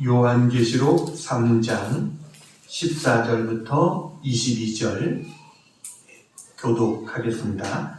요한계시록 3장 14절부터 22절 교독하겠습니다.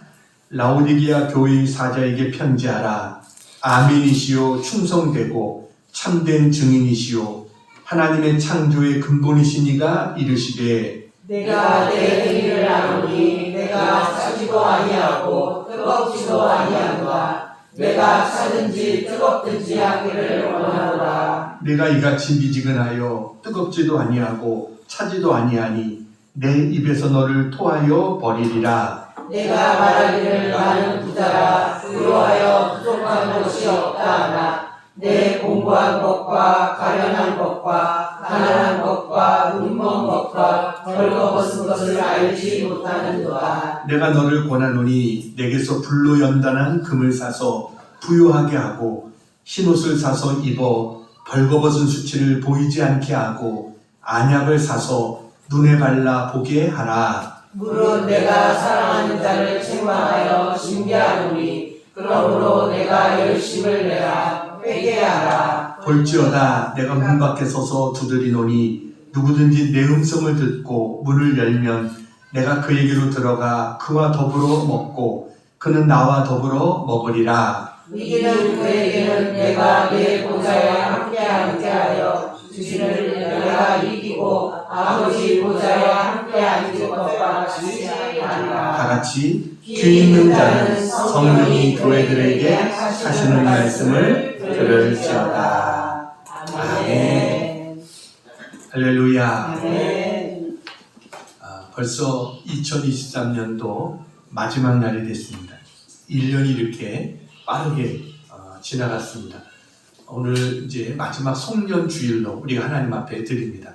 라오디게아 교회의 사자에게 편지하라. 아멘이시요 충성되고 참된 증인이시요 하나님의 창조의 근본이신 이가 이르시되 내가 내 행위를 아노니 내가 차지도 아니하고 뜨겁지도 아니하노라. 내가 차든지 뜨겁든지 하기를 원하노라. 내가 이같이 미지근하여 뜨겁지도 아니하고 차지도 아니하니 내 입에서 너를 토하여 버리리라. 내가 말하기를 나는 부자라 부유하여 부족한 것이 없다 하나 내 공부한 것과 가련한 것과 가난한 것과 눈먼 것과 벌거벗은 것을 알지 못하는도다. 내가 너를 권하노니 내게서 불로 연단한 금을 사서 부요하게 하고 흰옷을 사서 입어 벌거벗은 수치를 보이지 않게 하고 안약을 사서 눈에 발라 보게 하라. 무릇 내가 사랑하는 자를 책망하여 징계하노니 그러므로 내가 열심을 내라 회개하라. 볼지어다 내가 문 밖에 서서 두드리노니 누구든지 내 음성을 듣고 문을 열면 내가 그에게로 들어가 그와 더불어 먹고 그는 나와 더불어 먹으리라. 이기는 그에게는 내가 내 보좌에 함께 앉게 하여 주시를 내가 이기고 아버지 보좌에 함께 앉을 것과 같이 하리라. 다같이 귀 있는 자는 성령이 교회들에게 하시는 말씀을 들을지어다. 아멘. 할렐루야. 아멘. 벌써 2023년도 마지막 날이 됐습니다. 1년이 이렇게 빠르게 지나갔습니다. 오늘 이제 마지막 송년 주일로 우리가 하나님 앞에 드립니다.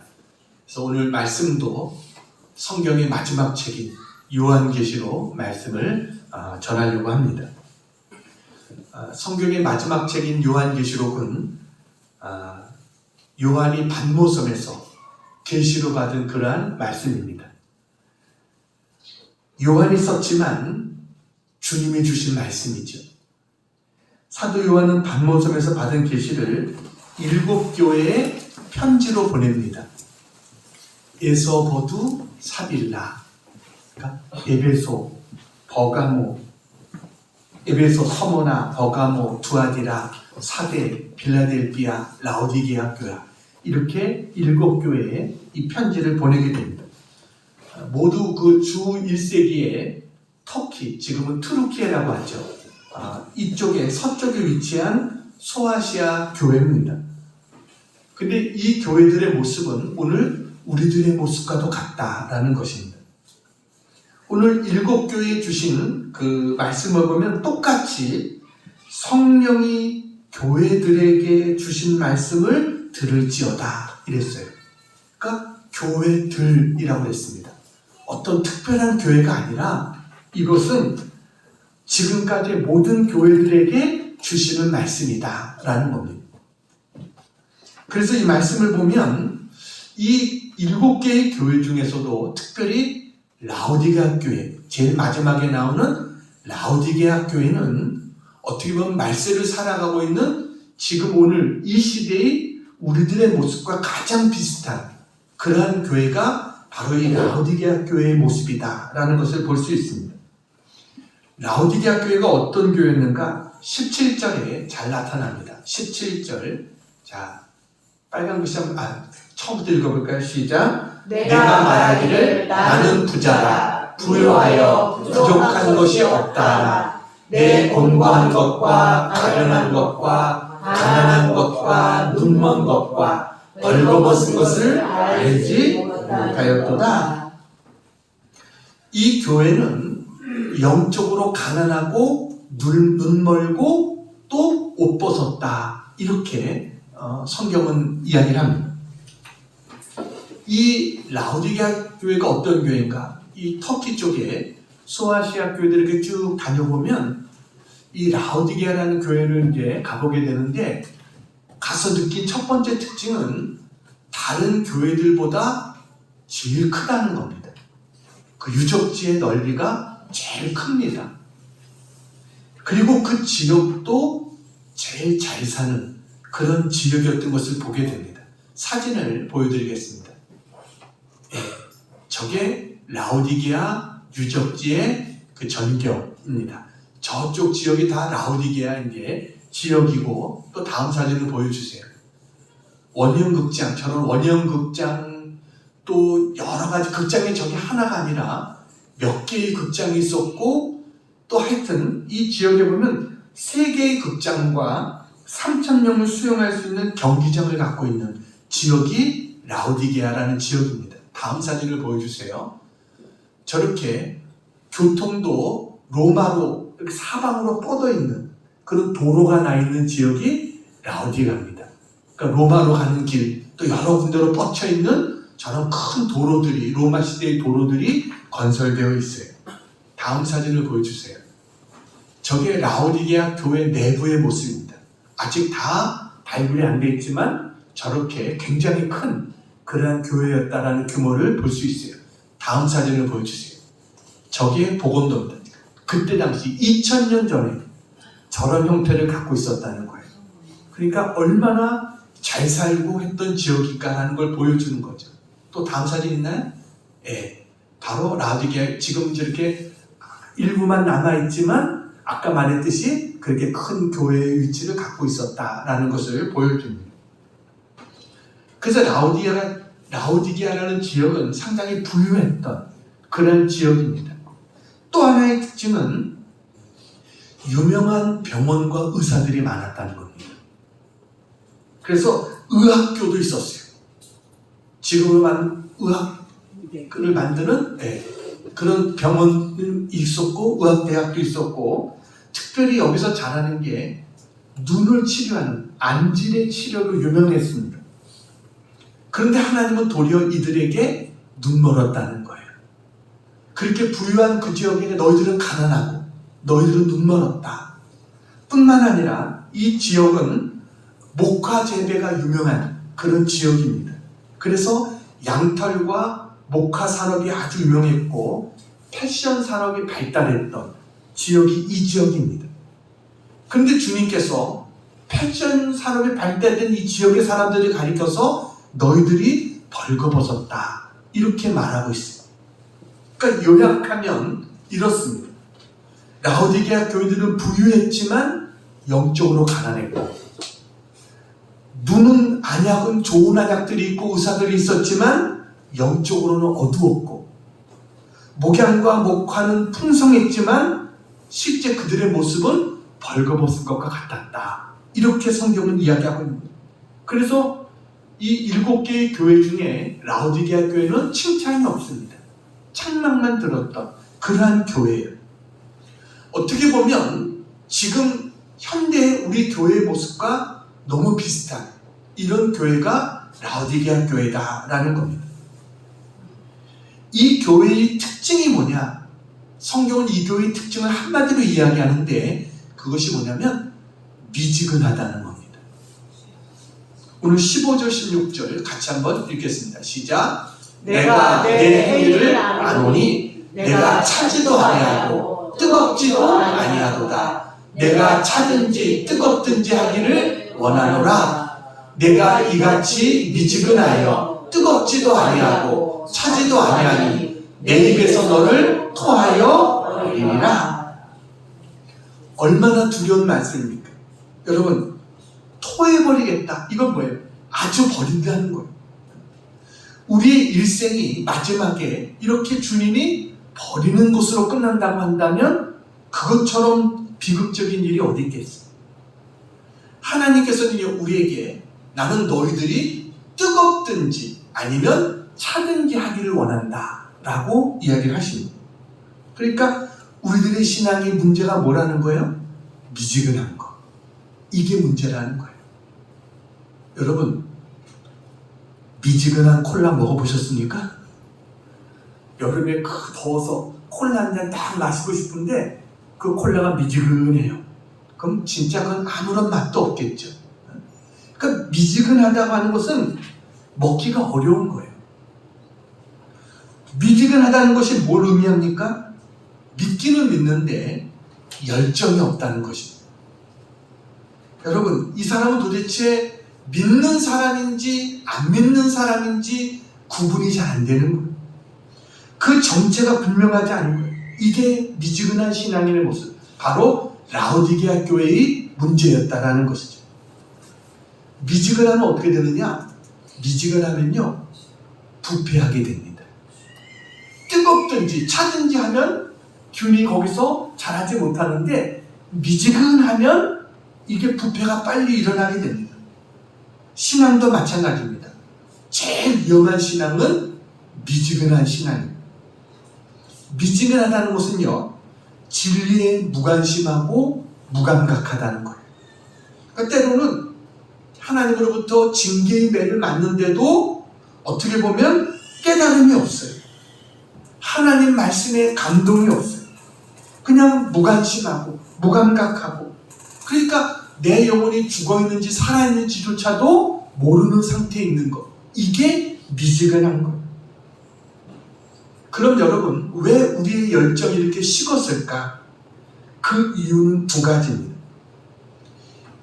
그래서 오늘 말씀도 성경의 마지막 책인 요한계시록 말씀을 전하려고 합니다. 성경의 마지막 책인 요한계시록은 요한이 반모섬에서 계시로 받은 그러한 말씀입니다. 요한이 썼지만 주님이 주신 말씀이죠. 사도 요한은 반모섬에서 받은 계시를 7교회에 편지로 보냅니다. 에서버두, 사빌라, 그러니까 에베소, 버가모, 에베소, 서모나, 버가모, 두아디라, 사대, 빌라델비아, 라오디게아 교회 이렇게 7교회에 이 편지를 보내게 됩니다. 모두 그 주 1세기에 터키, 지금은 투르키에라고 하죠. 이쪽에 서쪽에 위치한 소아시아 교회입니다. 근데 이 교회들의 모습은 오늘 우리들의 모습과도 같다라는 것입니다. 오늘 7교회에 주신 그 말씀을 보면 똑같이 성령이 교회들에게 주신 말씀을 들을지어다 이랬어요. 그러니까 교회들이라고 했습니다. 어떤 특별한 교회가 아니라 이것은 지금까지 모든 교회들에게 주시는 말씀이다 라는 겁니다. 그래서 이 말씀을 보면 이 7개의 교회 중에서도 특별히 라오디게아 교회, 제일 마지막에 나오는 라오디게아 교회는 어떻게 보면 말세를 살아가고 있는 지금 오늘 이 시대의 우리들의 모습과 가장 비슷한 그러한 교회가 바로 이 라오디게아 교회의 모습이다 라는 것을 볼 수 있습니다. 라오디게아 교회가 어떤 교회였는가? 17절에 잘 나타납니다. 17절. 자, 빨간 글씨 한번, 처음부터 읽어볼까요? 시작. 내가 말하기를 나는 부자라 부유하여 부족한 것이 없다. 내 공부한 것과 가련한 것과 가난한 것과 눈먼 것과 벌거벗은 것을 알지 못하였도다. 이 교회는 영적으로 가난하고 눈멀고 또 옷 벗었다 이렇게 성경은 이야기를 합니다. 이 라오디게아 교회가 어떤 교회인가? 이 터키 쪽에 소아시아 교회들 이렇게 쭉 다녀보면 이 라오디게아라는 교회를 이제 가보게 되는데 가서 느낀 첫 번째 특징은 다른 교회들보다 제일 크다는 겁니다. 그 유적지의 넓이가 제일 큽니다. 그리고 그 지역도 제일 잘 사는 그런 지역이었던 것을 보게 됩니다. 사진을 보여드리겠습니다. 예, 저게 라오디게아 유적지의 그 전경입니다. 저쪽 지역이 다 라오디게아 이제 지역이고, 또 다음 사진을 보여주세요. 원형극장, 저런 원형극장, 또 여러 가지 극장이 저게 하나가 아니라 몇 개의 극장이 있었고, 또 하여튼 이 지역에 보면 3개의 극장과 3,000명을 수용할 수 있는 경기장을 갖고 있는 지역이 라오디게아라는 지역입니다. 다음 사진을 보여주세요. 저렇게 교통도 로마로 이렇게 사방으로 뻗어 있는 그런 도로가 나 있는 지역이 라오디게아입니다. 그러니까 로마로 가는 길, 또 여러 군데로 뻗쳐 있는 저런 큰 도로들이, 로마 시대의 도로들이 건설되어 있어요. 다음 사진을 보여주세요. 저게 라오디게아 교회 내부의 모습입니다. 아직 다 발굴이 안 돼 있지만 저렇게 굉장히 큰 그러한 교회였다라는 규모를 볼 수 있어요. 다음 사진을 보여주세요. 저게 복원도입니다. 그때 당시 2000년 전에 저런 형태를 갖고 있었다는 거예요. 그러니까 얼마나 잘 살고 했던 지역일까라는 걸 보여주는 거죠. 또 다음 사진 있나요? 예, 바로 라오디게아 지금 이렇게 일부만 남아있지만 아까 말했듯이 그렇게 큰 교회의 위치를 갖고 있었다라는 것을 보여줍니다. 그래서 라오디게아라는 지역은 상당히 부유했던 그런 지역입니다. 또 하나의 특징은 유명한 병원과 의사들이 많았다는 겁니다. 그래서 의학교도 있었어요. 지금은 의학을 만드는 그런 병원이 있었고, 의학대학도 있었고, 특별히 여기서 잘하는 게 눈을 치료하는 안질의 치료로 유명했습니다. 그런데 하나님은 도리어 이들에게 눈멀었다는 거예요. 그렇게 부유한 그 지역에 너희들은 가난하고 너희들은 눈멀었다. 뿐만 아니라 이 지역은 목화 재배가 유명한 그런 지역입니다. 그래서 양털과 목화 산업이 아주 유명했고 패션 산업이 발달했던 지역이 이 지역입니다. 그런데 주님께서 패션 산업이 발달된 이 지역의 사람들을 가리켜서 너희들이 벌거벗었다 이렇게 말하고 있어요. 그러니까 요약하면 이렇습니다. 라오디게아 교회들은 부유했지만 영적으로 가난했고, 눈은 안약은 좋은 안약들이 있고 의사들이 있었지만 영적으로는 어두웠고, 목양과 목화는 풍성했지만 실제 그들의 모습은 벌거벗은 것과 같았다. 이렇게 성경은 이야기하고 있는 거예요. 그래서 이 7개의 교회 중에 라오디게아 교회는 칭찬이 없습니다. 책망만 들었던 그러한 교회예요. 어떻게 보면 지금 현대의 우리 교회의 모습과 너무 비슷한 이런 교회가 라오디게아 교회다라는 겁니다. 이 교회의 특징이 뭐냐? 성경은 이 교회의 특징을 한마디로 이야기하는데 그것이 뭐냐면 미지근하다는 겁니다. 오늘 15절 16절 같이 한번 읽겠습니다. 시작. 내가 내 행위를 아노니 내가 차지도 아니하고 뜨겁지도 아니하도다. 내가 차든지 뜨겁든지 하기를 원하노라. 내가 이같이 미지근하여 뜨겁지도 아니하고 차지도 아니하니 내 입에서 너를 토하여 버리리라. 얼마나 두려운 말씀입니까? 여러분, 토해버리겠다. 이건 뭐예요? 아주 버린다는 거예요. 우리의 일생이 마지막에 이렇게 주님이 버리는 것으로 끝난다고 한다면 그것처럼 비극적인 일이 어디 있겠어요? 하나님께서는 우리에게 나는 너희들이 뜨겁든지 아니면 차든지 하기를 원한다 라고 이야기를 하십니다. 그러니까 우리들의 신앙의 문제가 뭐라는 거예요? 미지근한 거. 이게 문제라는 거예요. 여러분, 미지근한 콜라 먹어보셨습니까? 여름에 더워서 콜라 한 잔 딱 마시고 싶은데 그 콜라가 미지근해요. 그럼 진짜 그건 아무런 맛도 없겠죠. 그러니까 미지근하다고 하는 것은 먹기가 어려운 거예요. 미지근하다는 것이 뭘 의미합니까? 믿기는 믿는데 열정이 없다는 것입니다. 여러분, 이 사람은 도대체 믿는 사람인지 안 믿는 사람인지 구분이 잘 안 되는 거예요. 그 정체가 분명하지 않은 거예요. 이게 미지근한 신앙인의 모습, 바로 라오디게아 교회의 문제였다라는 것이죠. 미지근하면 어떻게 되느냐? 미지근하면요, 부패하게 됩니다. 뜨겁든지 차든지 하면 균이 거기서 자라지 못하는데, 미지근하면 이게 부패가 빨리 일어나게 됩니다. 신앙도 마찬가지입니다. 제일 위험한 신앙은 미지근한 신앙입니다. 미지근하다는 것은요, 진리에 무관심하고 무감각하다는 거예요. 그러니까 때로는 하나님으로부터 징계의 매를 맞는데도 어떻게 보면 깨달음이 없어요. 하나님 말씀에 감동이 없어요. 그냥 무관심하고 무감각하고, 그러니까 내 영혼이 죽어있는지 살아있는지조차도 모르는 상태에 있는 것, 이게 미지근한 거예요. 그럼 여러분, 왜 우리의 열정이 이렇게 식었을까? 그 이유는 두 가지입니다.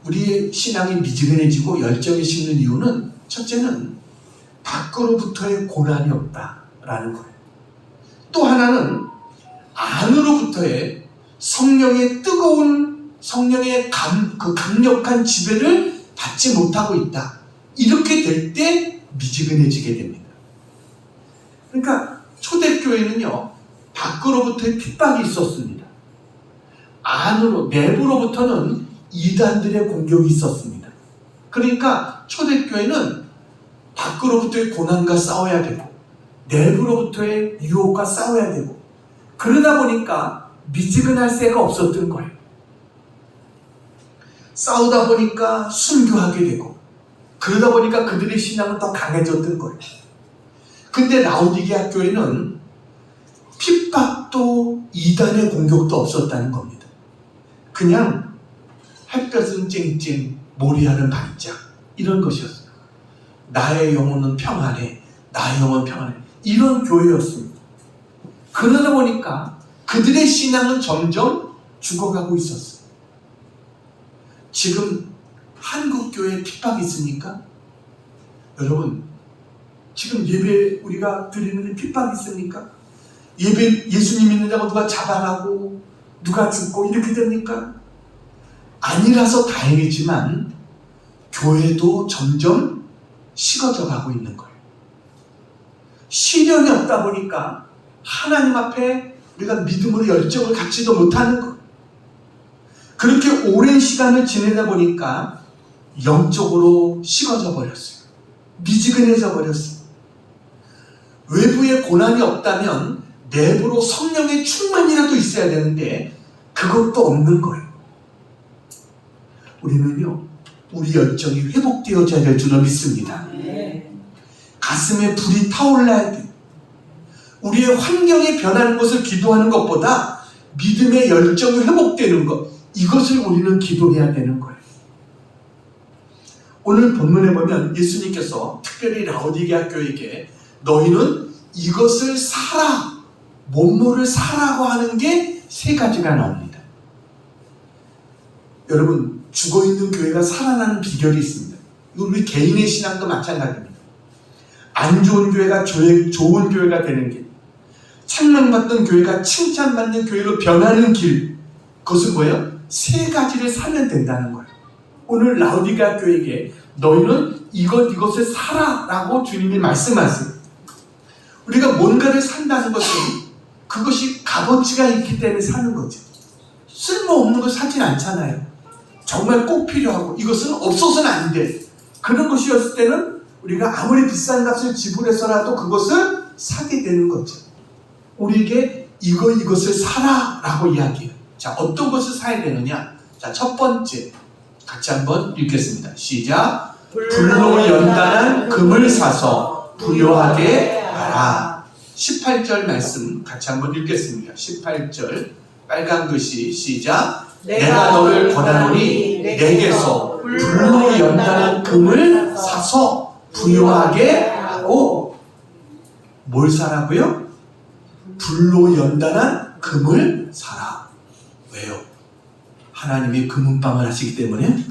우리의 신앙이 미지근해지고 열정이 식는 이유는, 첫째는 밖으로부터의 고난이 없다라는 거예요. 또 하나는 안으로부터의 성령의 뜨거운, 성령의 강력한 지배를 받지 못하고 있다. 이렇게 될 때 미지근해지게 됩니다. 그러니까 초대교회는요, 밖으로부터의 핍박이 있었습니다. 안으로, 내부로부터는 이단들의 공격이 있었습니다. 그러니까 초대교회는 밖으로부터의 고난과 싸워야 되고, 내부로부터의 유혹과 싸워야 되고, 그러다 보니까 미지근할 새가 없었던 거예요. 싸우다 보니까 순교하게 되고, 그러다 보니까 그들의 신앙은 더 강해졌던 거예요. 근데 라오디게아 교회는 핍박도 이단의 공격도 없었다는 겁니다. 그냥 햇볕은 쨍쨍, 모리하는 반짝, 이런 것이었어요. 나의 영혼은 평안해, 나의 영혼은 평안해, 이런 교회였습니다. 그러다 보니까 그들의 신앙은 점점 죽어가고 있었어요. 지금 한국 교회에 핍박이 있습니까? 여러분, 지금 예배 우리가 드리는데 핍박이 있습니까? 예배, 예수님 믿는다고 누가 자방하고 누가 죽고 이렇게 됩니까? 아니라서 다행이지만 교회도 점점 식어져 가고 있는 거예요. 시련이 없다 보니까 하나님 앞에 우리가 믿음으로 열정을 갖지도 못하는 거예요. 그렇게 오랜 시간을 지내다 보니까 영적으로 식어져 버렸어요. 미지근해져 버렸어요. 외부에 고난이 없다면 내부로 성령의 충만이라도 있어야 되는데 그것도 없는 거예요. 우리는요, 우리 열정이 회복되어져야 될 줄로 믿습니다. 가슴에 불이 타올라야 돼요. 우리의 환경이 변하는 것을 기도하는 것보다 믿음의 열정이 회복되는 것, 이것을 우리는 기도해야 되는 거예요. 오늘 본문에 보면 예수님께서 특별히 라오디게아 교회에게 너희는 이것을 사라, 몸모를 사라고 하는 게 세 가지가 나옵니다. 여러분, 죽어있는 교회가 살아나는 비결이 있습니다. 이거 우리 개인의 신앙도 마찬가지입니다. 안 좋은 교회가 좋은 교회가 되는 길, 찬양받던 교회가 칭찬받는 교회로 변하는 길, 그것은 뭐예요? 세 가지를 사면 된다는 거예요. 오늘 라오디게아 교회에게 너희는 이것을 사라라고 주님이 말씀하세요. 우리가 뭔가를 산다는 것은 그것이 값어치가 있기 때문에 사는 거죠. 쓸모없는 걸 사진 않잖아요. 정말 꼭 필요하고 이것은 없어서는 안 돼, 그런 것이었을 때는 우리가 아무리 비싼 값을 지불해서라도 그것을 사게 되는 거죠. 우리에게 이것을 사라라고 이야기해요. 자, 어떤 것을 사야 되느냐? 자, 첫 번째 같이 한번 읽겠습니다. 시작. 불로 연단한 금을 사서 부요하게 하라. 18절 말씀 같이 한번 읽겠습니다. 18절 빨간 글씨 시작. 내가 너를 권하노니 내게서 불로 연단한 금을 사서 부요하게 하고. 뭘 사라고요? 불로 연단한 금을 사라. 왜요? 하나님이 금은방을 하시기 때문에?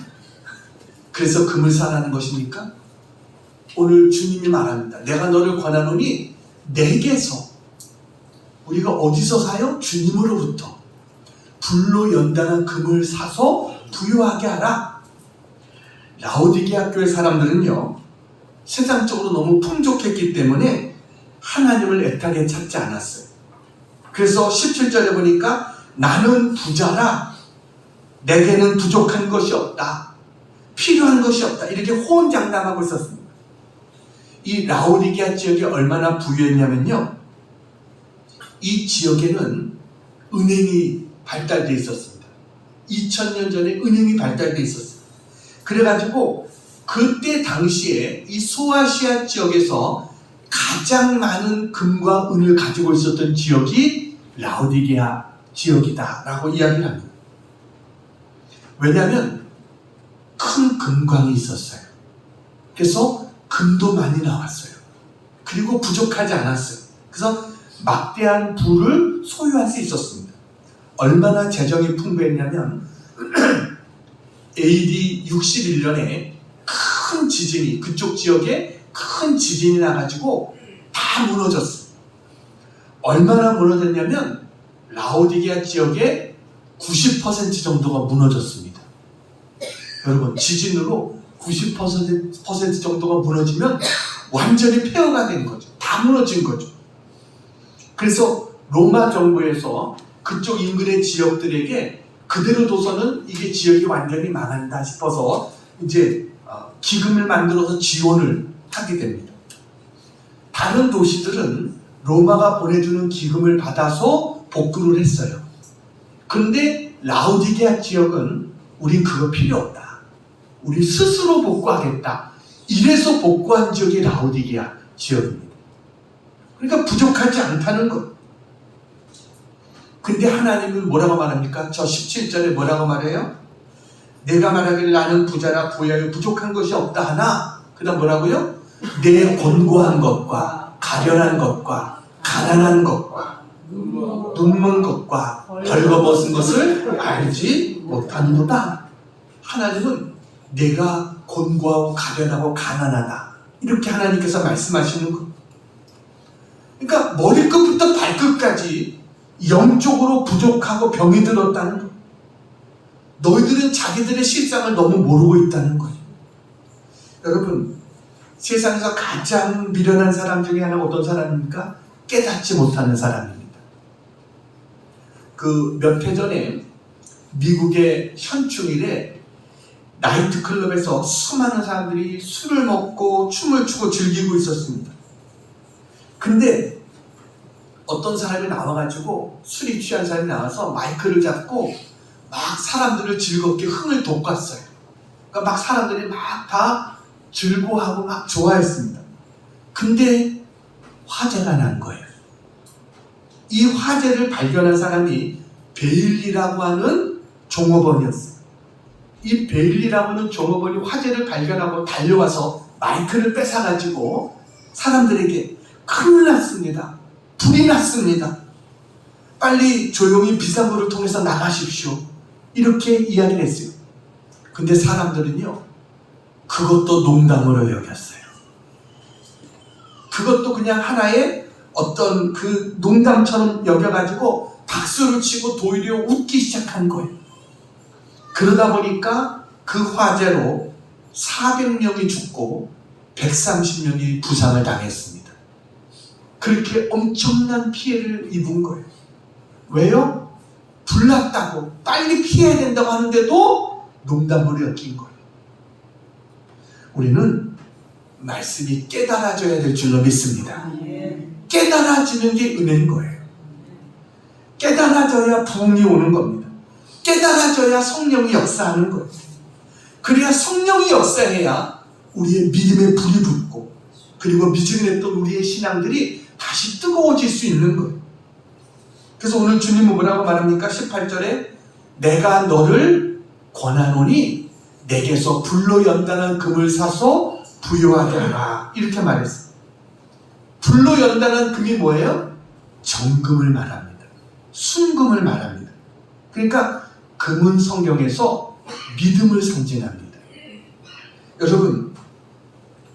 그래서 금을 사라는 것입니까? 오늘 주님이 말합니다. 내가 너를 권하노니 내게서, 우리가 어디서 사요? 주님으로부터 불로 연단한 금을 사서 부유하게 하라. 라오디게아 교회 사람들은요, 세상적으로 너무 풍족했기 때문에 하나님을 애타게 찾지 않았어요. 그래서 17절에 보니까 나는 부자라, 내게는 부족한 것이 없다, 필요한 것이 없다, 이렇게 호언장담하고 있었습니다. 이 라오디게아 지역이 얼마나 부유했냐면요, 이 지역에는 은행이 발달되어 있었습니다. 2000년 전에 은행이 발달되어 있었어요. 그래가지고 그때 당시에 이 소아시아 지역에서 가장 많은 금과 은을 가지고 있었던 지역이 라오디게아 지역이다 라고 이야기를 합니다. 왜냐하면 큰 금광이 있었어요. 그래서 금도 많이 나왔어요. 그리고 부족하지 않았어요. 그래서 막대한 부를 소유할 수 있었습니다. 얼마나 재정이 풍부했냐면 AD 61년에 큰 지진이, 그쪽 지역에 큰 지진이 나가지고 다 무너졌어요. 얼마나 무너졌냐면 라오디게아 지역의 90% 정도가 무너졌습니다. 여러분, 지진으로 90% 정도가 무너지면 완전히 폐허가 된 거죠. 다 무너진 거죠. 그래서 로마 정부에서 그쪽 인근의 지역들에게 그대로 둬서는 이게 지역이 완전히 망한다 싶어서 이제 기금을 만들어서 지원을 하게 됩니다. 다른 도시들은 로마가 보내주는 기금을 받아서 복구를 했어요. 그런데 라오디게아 지역은 우린 그거 필요 없다, 우리 스스로 복구하겠다, 이래서 복구한 지역이 라오디게아 지역입니다. 그러니까 부족하지 않다는 것. 근데 하나님은 뭐라고 말합니까? 저 17절에 뭐라고 말해요? 내가 말하길 나는 부자라 부여하여 부족한 것이 없다 하나, 그 다음 뭐라고요? 내 곤고한 것과 가련한 것과 가난한 것과 눈먼 것과 벌거벗은 것을 알지 못하는도다. 하나님은 내가 곤고하고 가련하고 가난하다, 이렇게 하나님께서 말씀하시는 것. 그러니까 머리끝부터 발끝까지 영적으로 부족하고 병이 들었다는 것. 너희들은 자기들의 실상을 너무 모르고 있다는 거예요. 여러분, 세상에서 가장 미련한 사람 중에 하나가 어떤 사람입니까? 깨닫지 못하는 사람입니다. 그 몇 해 전에 미국의 현충일에 나이트클럽에서 수많은 사람들이 술을 먹고 춤을 추고 즐기고 있었습니다. 근데 어떤 사람이 나와가지고, 술이 취한 사람이 나와서 마이크를 잡고 막 사람들을 즐겁게 흥을 돋궜어요. 그러니까 막 사람들이 막 다 즐거워하고 막 좋아했습니다. 근데 화재가 난 거예요. 이 화재를 발견한 사람이 베일리라고 하는 종업원이었어요. 이 베일리라고 하는 종업원이 화재를 발견하고 달려와서 마이크를 뺏어가지고 사람들에게 큰일 났습니다, 불이 났습니다, 빨리 조용히 비상구를 통해서 나가십시오, 이렇게 이야기를 했어요. 근데 사람들은요, 그것도 농담으로 여겼어요. 그것도 그냥 하나의 어떤 그 농담처럼 여겨가지고 박수를 치고 도리어 웃기 시작한 거예요. 그러다 보니까 그 화재로 400명이 죽고 130명이 부상을 당했습니다. 그렇게 엄청난 피해를 입은 거예요. 왜요? 불났다고 빨리 피해야 된다고 하는데도 농담으로 엮인 거예요. 우리는 말씀이 깨달아져야 될 줄로 믿습니다. 깨달아지는 게 은혜인 거예요. 깨달아져야 부흥이 오는 겁니다. 깨달아져야 성령이 역사하는 거예요. 그래야 성령이 역사해야 우리의 믿음의 불이 붙고, 그리고 미진했던 우리의 신앙들이 다시 뜨거워질 수 있는 거예요. 그래서 오늘 주님은 뭐라고 말합니까? 18절에 내가 너를 권하노니 내게서 불로 연단한 금을 사서 부유하게 하라, 이렇게 말했어요. 불로 연단한 금이 뭐예요? 정금을 말합니다. 순금을 말합니다. 그러니까 금은 성경에서 믿음을 상징합니다. 여러분,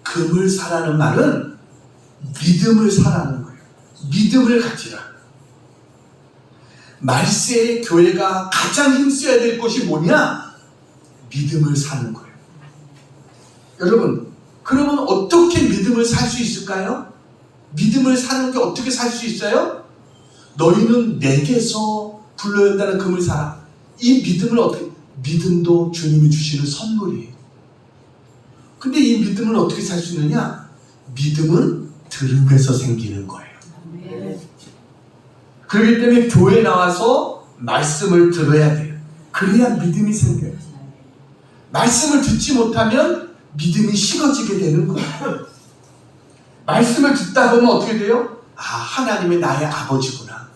금을 사라는 말은 믿음을 사라는 거예요. 믿음을 가지라. 말세의 교회가 가장 힘써야 될 것이 뭐냐? 믿음을 사는 거예요. 여러분, 그러면 어떻게 믿음을 살 수 있을까요? 믿음을 사는 게 어떻게 살 수 있어요? 너희는 내게서 불러온다는 금을 사라. 이 믿음을 어떻게? 믿음도 주님이 주시는 선물이에요. 근데 이 믿음을 어떻게 살 수 있느냐? 믿음은 들음에서 생기는 거예요. 그렇기 때문에 교회에 나와서 말씀을 들어야 돼요. 그래야 믿음이 생겨요. 말씀을 듣지 못하면 믿음이 식어지게 되는 거예요. 말씀을 듣다 보면 어떻게 돼요? 아, 하나님이 나의 아버지구나.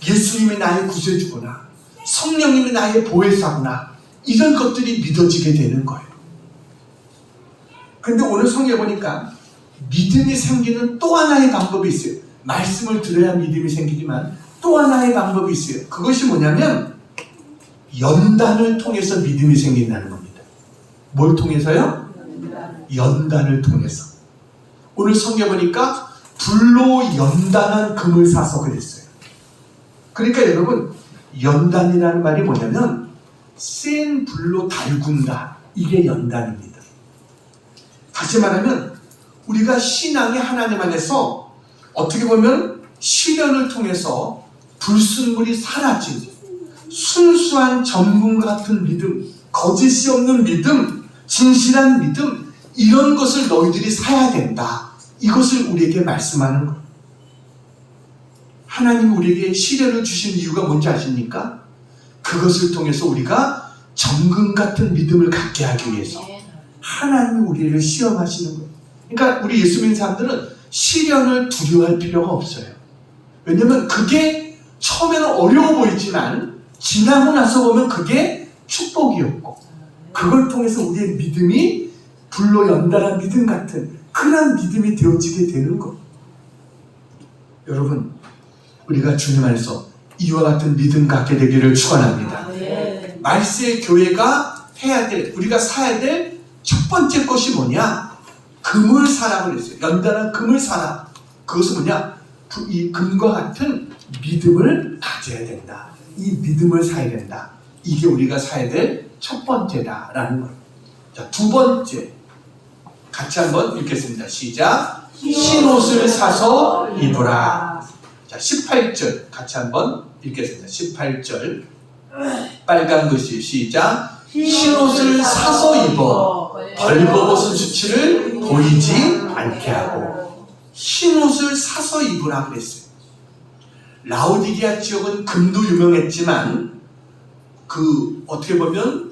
예수님이 나의 구세주구나. 성령님이 나의 보혜사구나. 이런 것들이 믿어지게 되는 거예요. 근데 오늘 성경에 보니까 믿음이 생기는 또 하나의 방법이 있어요. 말씀을 들어야 믿음이 생기지만 또 하나의 방법이 있어요. 그것이 뭐냐면 연단을 통해서 믿음이 생긴다는 겁니다. 뭘 통해서요? 연단을 통해서. 오늘 성경에 보니까 불로 연단한 금을 사서 그랬어요. 그러니까 여러분, 연단이라는 말이 뭐냐면 센 불로 달군다. 이게 연단입니다. 다시 말하면 우리가 신앙의 하나님 안에서 어떻게 보면 시련을 통해서 불순물이 사라진 순수한 전분 같은 믿음, 거짓이 없는 믿음, 진실한 믿음, 이런 것을 너희들이 사야 된다. 이것을 우리에게 말씀하는 거예요. 하나님 우리에게 시련을 주신 이유가 뭔지 아십니까? 그것을 통해서 우리가 정금 같은 믿음을 갖게 하기 위해서 하나님이 우리를 시험하시는 거예요. 그러니까 우리 예수 믿는 사람들은 시련을 두려워할 필요가 없어요. 왜냐면 그게 처음에는 어려워 보이지만 지나고 나서 보면 그게 축복이었고, 그걸 통해서 우리의 믿음이 불로 연달아 믿음 같은 그런 믿음이 되어지게 되는 것. 여러분, 우리가 주님 안에서 이와 같은 믿음 갖게 되기를 축원합니다. 말세의 교회가 해야 될, 우리가 사야 될 첫 번째 것이 뭐냐? 금을 사라고 그랬어요. 연단한 금을 사라. 그것은 뭐냐? 이 금과 같은 믿음을 가져야 된다. 이 믿음을 사야 된다. 이게 우리가 사야 될 첫 번째다라는 거예요. 자, 두 번째. 같이 한번 읽겠습니다. 시작. 흰옷을 사서 입으라. 자, 18절 같이 한번 읽겠습니다. 18절. 빨간 글씨 시작. 흰옷을 사서 입어 벌거벗은 수치를 보이지 않게 하고. 흰옷을 사서 입으라 그랬어요. 라오디게아 지역은 금도 유명했지만 어떻게 보면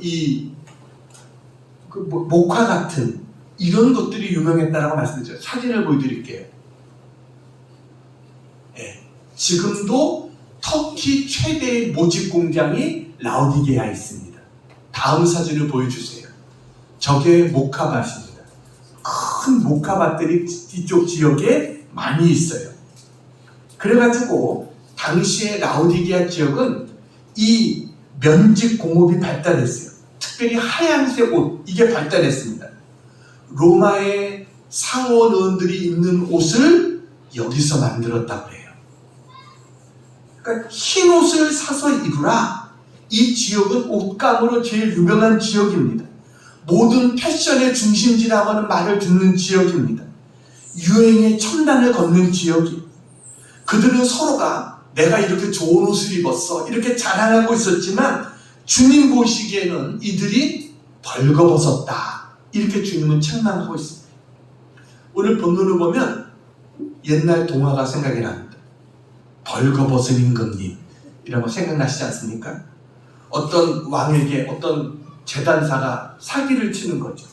목화 같은 이런 것들이 유명했다라고 말씀드렸죠. 사진을 보여드릴게요. 네. 지금도 터키 최대의 모직 공장이 라오디게아에 있습니다. 다음 사진을 보여주세요. 저게 목화밭입니다. 큰 목화밭들이 이쪽 지역에 많이 있어요. 그래가지고 당시에 라오디게아 지역은 이 면직 공업이 발달했어요. 특별히 하얀색 옷, 이게 발달했습니다. 로마의 상원의원들이 입는 옷을 여기서 만들었다고 해요. 그러니까 흰 옷을 사서 입으라. 이 지역은 옷감으로 제일 유명한 지역입니다. 모든 패션의 중심지라고 하는 말을 듣는 지역입니다. 유행의 첨단을 걷는 지역이. 그들은 서로가 내가 이렇게 좋은 옷을 입었어 이렇게 자랑하고 있었지만 주님 보시기에는 이들이 벌거벗었다. 이렇게 주님은 책망하고 있습니다. 오늘 본문을 보면 옛날 동화가 생각이 납니다. 벌거벗은 임금님 이런 거 생각나시지 않습니까? 어떤 왕에게 어떤 재단사가 사기를 치는 거죠.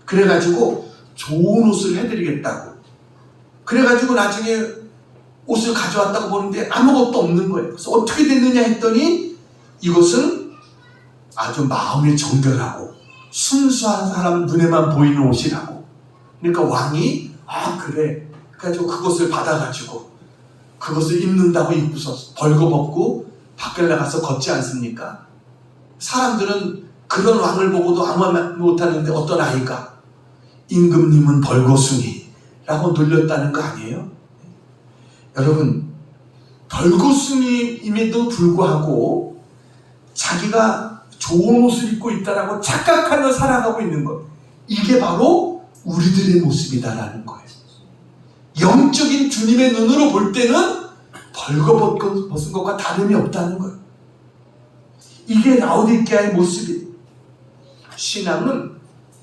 그래가지고 좋은 옷을 해드리겠다고. 그래가지고 나중에 옷을 가져왔다고 보는데 아무것도 없는 거예요. 그래서 어떻게 됐느냐 했더니 이것은 아주 마음이 정결하고 순수한 사람 눈에만 보이는 옷이라고. 그러니까 왕이 그래. 그래가지고 그것을 받아가지고 그것을 입는다고 입고서 벌거벗고 밖에 나가서 걷지 않습니까? 사람들은 그런 왕을 보고도 아무 말 못하는데 어떤 아이가 임금님은 벌거숭이라고 놀렸다는 거 아니에요? 여러분, 벌거숭이임에도 불구하고 자기가 좋은 옷을 입고 있다라고 착각하며 살아가고 있는 것, 이게 바로 우리들의 모습이다라는 거예요. 영적인 주님의 눈으로 볼 때는 벌거벗은 것과 다름이 없다는 거예요. 이게 라오디게아의 모습이에요. 신앙은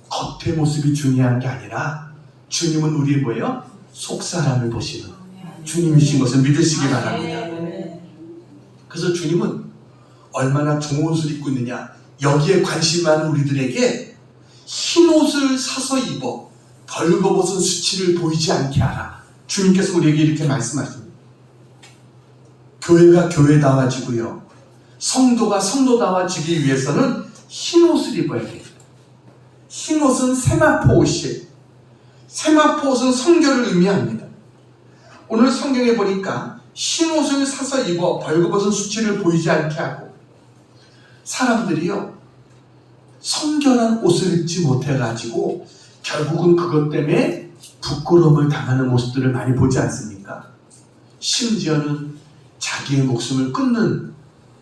겉의 모습이 중요한 게 아니라 주님은 우리의 뭐예요? 속사람을 보시는 주님이신 것을 믿으시기 바랍니다. 그래서 주님은 얼마나 좋은 옷을 입고 있느냐, 여기에 관심 많은 우리들에게 흰 옷을 사서 입어 벌거벗은 수치를 보이지 않게 하라. 주님께서 우리에게 이렇게 말씀하십니다. 교회가 교회다워지고요, 성도가 성도다워지기 위해서는 흰 옷을 입어야 돼요. 흰 옷은 세마포 옷이에요. 세마포 옷은 성결을 의미합니다. 오늘 성경에 보니까 흰 옷을 사서 입어 벌거벗은 수치를 보이지 않게 하고, 사람들이요, 성결한 옷을 입지 못해가지고 결국은 그것 때문에 부끄러움을 당하는 모습들을 많이 보지 않습니까? 심지어는 자기의 목숨을 끊는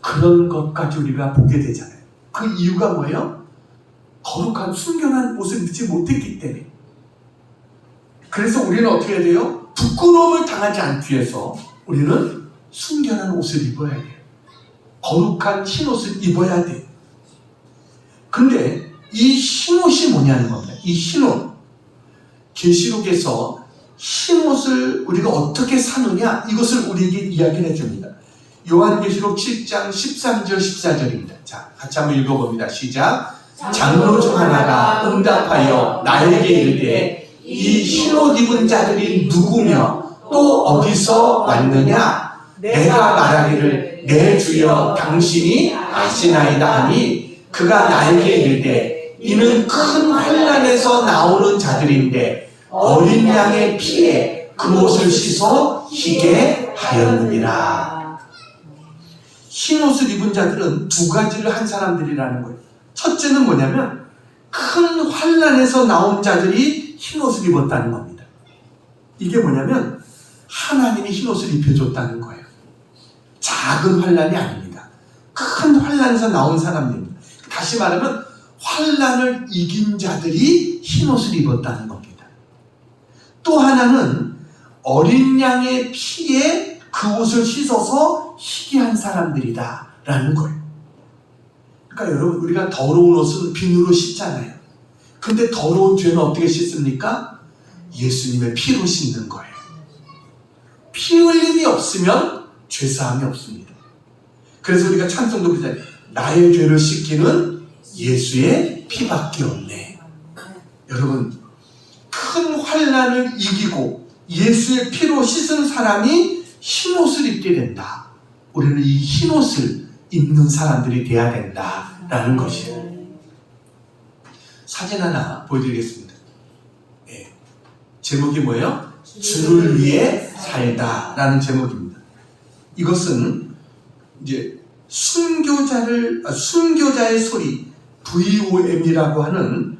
그런 것까지 우리가 보게 되잖아요. 그 이유가 뭐예요? 거룩한 순결한 옷을 입지 못했기 때문에. 그래서 우리는 어떻게 해야 돼요? 부끄러움을 당하지 않기 위해서 우리는 순결한 옷을 입어야 돼요. 거룩한 흰 옷을 입어야 돼요. 근데 이 흰 옷이 뭐냐는 겁니다. 이 흰 옷. 계시록에서 흰 옷을 우리가 어떻게 사느냐, 이것을 우리에게 이야기를 해줍니다. 요한계시록 7장 13절 14절입니다. 자, 같이 한번 읽어봅니다. 시작. 장로 중 하나가 응답하여 나에게 이르되 이 흰 옷 입은 자들이 누구며 또 어디서 왔느냐? 내가 말하기를 내 주여 당신이 아시나이다 하니, 그가 나에게 이르되 이는 큰 환난에서 나오는 자들인데 어린 양의 피에 그 옷을 씻어 희게 하였느니라. 흰 옷을 입은 자들은 두 가지를 한 사람들이라는 거예요. 첫째는 뭐냐면 큰 환난에서 나온 자들이 흰 옷을 입었다는 겁니다. 이게 뭐냐면 하나님이 흰 옷을 입혀줬다는 거예요. 작은 환난이 아닙니다. 큰 환난에서 나온 사람들입니다. 다시 말하면 환난을 이긴 자들이 흰 옷을 입었다는 겁니다. 또 하나는 어린 양의 피에 그 옷을 씻어서 희게 한 사람들이다 라는 거예요. 그러니까 여러분, 우리가 더러운 옷은 비누로 씻잖아요. 근데 더러운 죄는 어떻게 씻습니까? 예수님의 피로 씻는 거예요. 피 흘림이 없으면 죄사함이 없습니다. 그래서 우리가 찬송도 그러잖아요. 나의 죄를 씻기는 예수의 피밖에 없네. 여러분, 큰 환난을 이기고 예수의 피로 씻은 사람이 흰 옷을 입게 된다. 우리는 이 흰 옷을 입는 사람들이 돼야 된다라는 것이에요. 사진 하나 보여드리겠습니다. 네. 제목이 뭐예요? 주를 위해 살다라는 제목입니다. 이것은 이제 순교자의 소리, VOM이라고 하는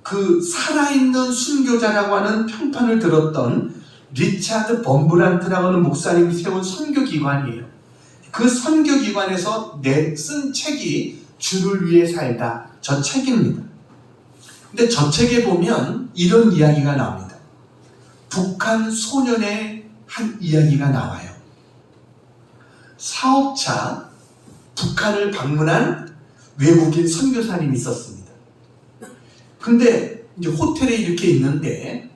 그 살아있는 순교자라고 하는 평판을 들었던 리차드 범브란트라고 하는 목사님이 세운 선교기관이에요. 그 선교기관에서 쓴 책이 주를 위해 살다, 저 책입니다. 근데 저 책에 보면 이런 이야기가 나옵니다. 북한 소년의 한 이야기가 나와요. 사업차 북한을 방문한 외국인 선교사님이 있었습니다. 근데 이제 호텔에 이렇게 있는데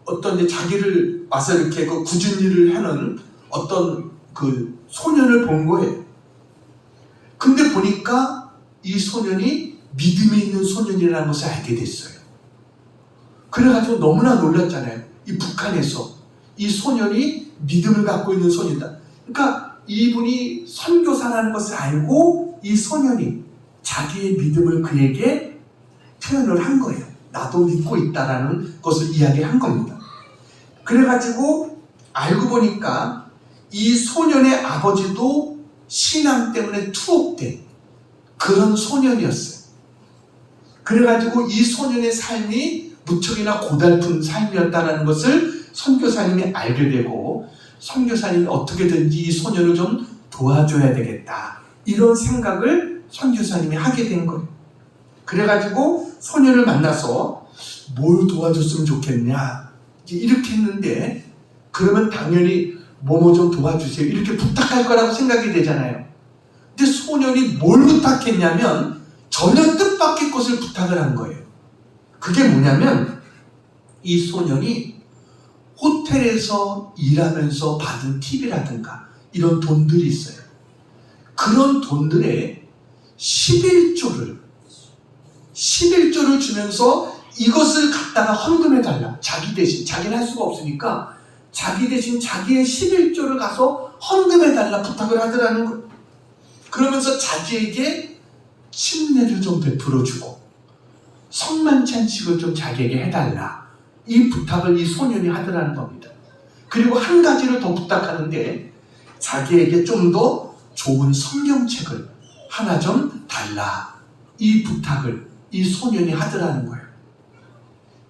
어떤 이제 자기를 와서 이렇게 그 굳은 일을 하는 어떤 그 소년을 본 거예요. 근데 보니까 이 소년이 믿음이 있는 소년이라는 것을 알게 됐어요. 그래가지고 너무나 놀랐잖아요. 이 북한에서 이 소년이 믿음을 갖고 있는 소년이다. 그러니까 이분이 선교사라는 것을 알고 이 소년이 자기의 믿음을 그에게 표현을 한 거예요. 나도 믿고 있다라는 것을 이야기한 겁니다. 그래가지고 알고 보니까 이 소년의 아버지도 신앙 때문에 투옥된 그런 소년이었어요. 그래가지고 이 소년의 삶이 무척이나 고달픈 삶이었다는 것을 선교사님이 알게 되고, 선교사님이 어떻게든지 이 소녀를 좀 도와줘야 되겠다, 이런 생각을 선교사님이 하게 된 거예요. 그래가지고 소녀를 만나서 뭘 도와줬으면 좋겠냐 이렇게 했는데, 그러면 당연히 뭐뭐 좀 도와주세요 이렇게 부탁할 거라고 생각이 되잖아요. 근데 소년이 뭘 부탁했냐면 전혀 뜻밖의 것을 부탁을 한 거예요. 그게 뭐냐면, 이 소년이 호텔에서 일하면서 받은 팁이라든가 이런 돈들이 있어요. 그런 돈들의 11조를 주면서 이것을 갖다가 헌금해달라. 자기 대신, 자기는 할 수가 없으니까 자기 대신 자기의 11조를 가서 헌금해달라 부탁을 하더라는 거예요. 그러면서 자기에게 침례를 좀 베풀어주고 성만찬식을 좀 자기에게 해달라, 이 부탁을 이 소년이 하더라는 겁니다. 그리고 한 가지를 더 부탁하는데, 자기에게 좀 더 좋은 성경책을 하나 좀 달라, 이 부탁을 이 소년이 하더라는 거예요.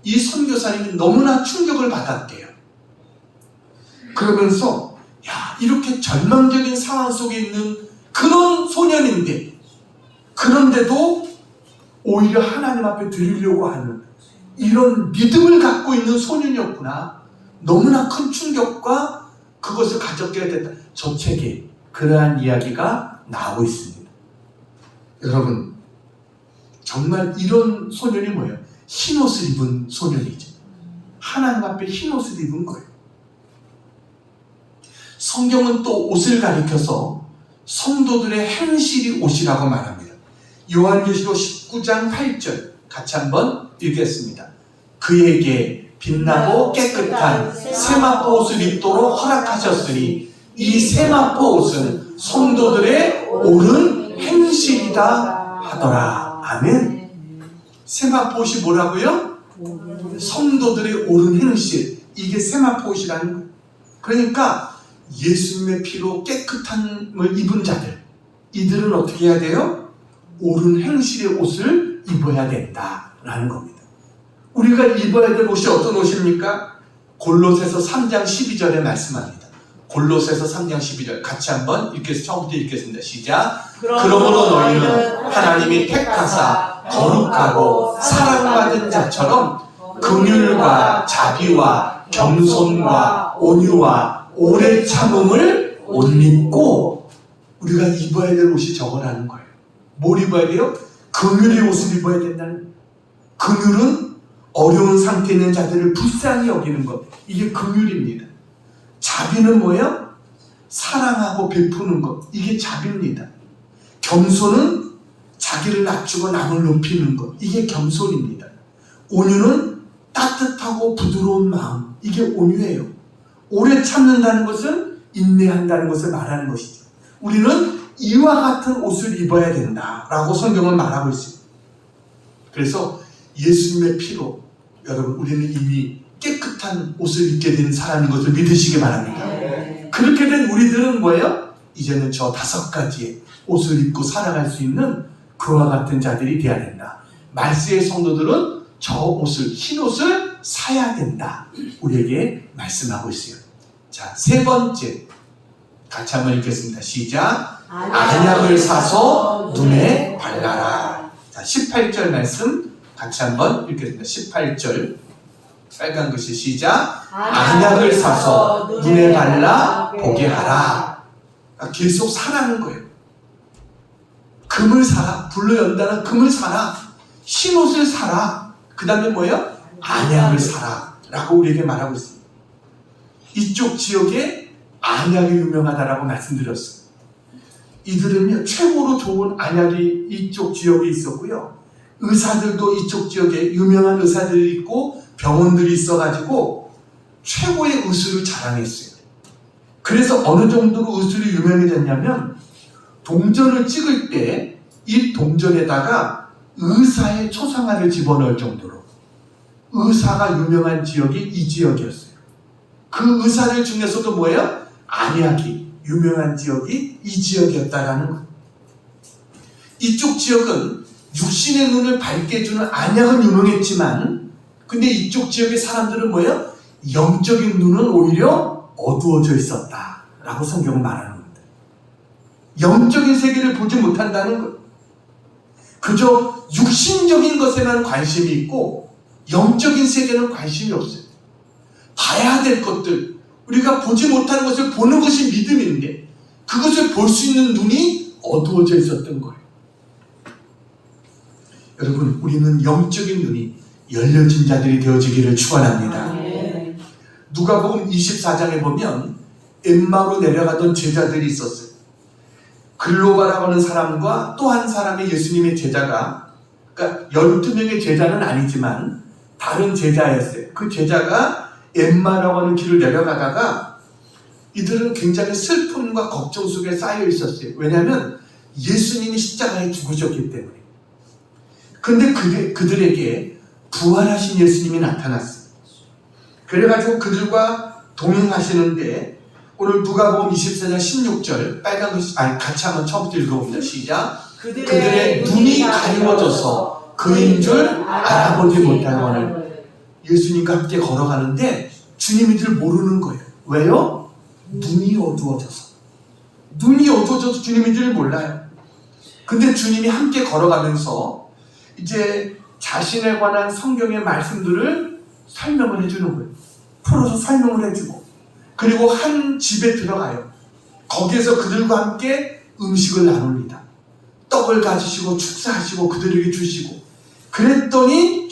이 선교사님이 너무나 충격을 받았대요. 그러면서 야, 이렇게 절망적인 상황 속에 있는 그런 소년인데, 그런데도 오히려 하나님 앞에 드리려고 하는 이런 믿음을 갖고 있는 소년이었구나. 너무나 큰 충격과 그것을 가졌게 됐다. 저 책에 그러한 이야기가 나오고 있습니다. 여러분, 정말 이런 소년이 뭐예요? 흰옷을 입은 소년이죠. 하나님 앞에 흰옷을 입은 거예요. 성경은 또 옷을 가리켜서 성도들의 행실이 옷이라고 말합니다. 요한계시록 19장 8절 같이 한번 읽겠습니다. 그에게 빛나고 깨끗한 세마포 옷을 입도록 허락하셨으니 이 세마포 옷은 성도들의 옳은 행실이다 하더라. 아멘. 세마포 옷이 뭐라고요? 성도들의 옳은 행실. 이게 세마포 옷이라는 거예요. 그러니까 예수님의 피로 깨끗함을 입은 자들, 이들은 어떻게 해야 돼요? 옳은 행실의 옷을 입어야 된다라는 겁니다. 우리가 입어야 될 옷이 어떤 옷입니까? 골로새서 3장 12절에 말씀합니다. 골로새서 3장 12절 같이 한번 처음부터 읽겠습니다. 시작. 그러므로 너희는 하나님이 택하사 거룩하고 사랑받은 자처럼 긍휼과 자비와 겸손과 온유와 오래 참음을 옷 입고, 우리가 입어야 될 옷이 저거라는 거예요. 뭘 입어야 돼요? 긍휼의 옷을 입어야 된다는 거예요. 긍휼은 어려운 상태에 있는 자들을 불쌍히 여기는 것, 이게 긍휼입니다. 자비는 뭐예요? 사랑하고 베푸는 것, 이게 자비입니다. 겸손은 자기를 낮추고 남을 높이는 것, 이게 겸손입니다. 온유는 따뜻하고 부드러운 마음, 이게 온유예요. 오래 참는다는 것은 인내한다는 것을 말하는 것이죠. 우리는 이와 같은 옷을 입어야 된다라고 성경은 말하고 있습니다. 그래서 예수님의 피로 여러분, 우리는 이미 깨끗한 옷을 입게 된 사람인 것을 믿으시기 바랍니다. 그렇게 된 우리들은 뭐예요? 이제는 저 5가지의 옷을 입고 살아갈 수 있는 그와 같은 자들이 되어야 된다. 말세의 성도들은 저 옷을, 흰 옷을 사야 된다, 우리에게 말씀하고 있어요. 자, 세 번째 같이 한번 읽겠습니다. 시작. 안약을 사서 눈에 발라라. 자, 18절 말씀 같이 한번 읽겠습니다. 18절 빨간 글씨 시작. 안약을 사서 눈에 발라 보게 하라. 계속 사라는 거예요. 금을 사라. 불로 연다는 금을 사라. 흰옷을 사라. 그 다음에 뭐예요? 안약을 사라 라고 우리에게 말하고 있습니다. 이쪽 지역에 안약이 유명하다라고 말씀드렸어요. 이들은요, 최고로 좋은 안약이 이쪽 지역에 있었고요, 의사들도 이쪽 지역에 유명한 의사들이 있고 병원들이 있어가지고 최고의 의술을 자랑했어요. 그래서 어느 정도로 의술이 유명해졌냐면, 동전을 찍을 때 이 동전에다가 의사의 초상화를 집어넣을 정도로 의사가 유명한 지역이 이 지역이었어요. 그 의사들 중에서도 뭐예요? 안약이 유명한 지역이 이 지역이었다라는 거예요. 이쪽 지역은 육신의 눈을 밝게 해주는 안약은 유명했지만, 근데 이쪽 지역의 사람들은 뭐예요? 영적인 눈은 오히려 어두워져 있었다 라고 성경은 말하는 겁니다. 영적인 세계를 보지 못한다는 것, 그저 육신적인 것에만 관심이 있고 영적인 세계는 관심이 없어요. 봐야 될 것들, 우리가 보지 못하는 것을 보는 것이 믿음인데 그것을 볼 수 있는 눈이 어두워져 있었던 거예요. 여러분, 우리는 영적인 눈이 열려진 자들이 되어지기를 축원합니다. 누가복음 24장에 보면 엠마로 내려가던 제자들이 있었어요. 글로바라고 하는 사람과 또 한 사람의 예수님의 제자가, 그러니까 12명의 제자는 아니지만 다른 제자였어요. 그 제자가 엠마라고 하는 길을 내려가다가 이들은 굉장히 슬픔과 걱정 속에 쌓여 있었어요. 왜냐하면 예수님이 십자가에 죽으셨기 때문에. 근데 그들에게 부활하신 예수님이 나타났어요. 그래가지고 그들과 동행하시는데 오늘 누가복음 24장 16절 빨간 글씨, 같이 한번 처음부터 읽어봅니다. 시작. 그들의 눈이 가리워져서 그인 줄 알아보지 못하는, 예수님과 함께 걸어가는데 주님이 이들을 모르는 거예요. 왜요? 눈이 어두워져서. 눈이 어두워져서 주님인 줄 몰라요. 근데 주님이 함께 걸어가면서 이제 자신에 관한 성경의 말씀들을 설명을 해주는 거예요. 풀어서 설명을 해주고, 그리고 한 집에 들어가요. 거기에서 그들과 함께 음식을 나눕니다. 떡을 가지시고 축사하시고 그들에게 주시고, 그랬더니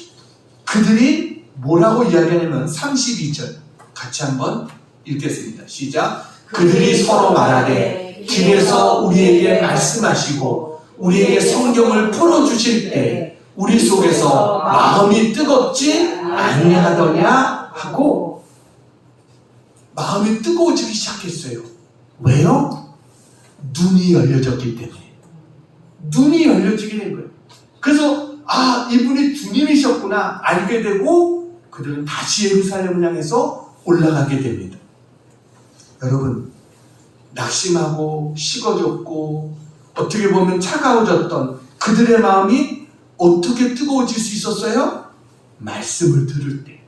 그들이 뭐라고 이야기하냐면 32절 같이 한번 읽겠습니다. 시작. 그들이 서로 말하되 길에서 우리에게 말씀하시고 우리에게 성경을 풀어주실 때 우리 속에서 마음이 뜨겁지 아니하더냐 하고, 마음이 뜨거워지기 시작했어요. 왜요? 눈이 열려졌기 때문에. 눈이 열려지게 된 거예요. 그래서 이분이 주님이셨구나 알게 되고 그들은 다시 예루살렘을 향해서 올라가게 됩니다. 여러분, 낙심하고 식어졌고 어떻게 보면 차가워졌던 그들의 마음이 어떻게 뜨거워질 수 있었어요? 말씀을 들을 때.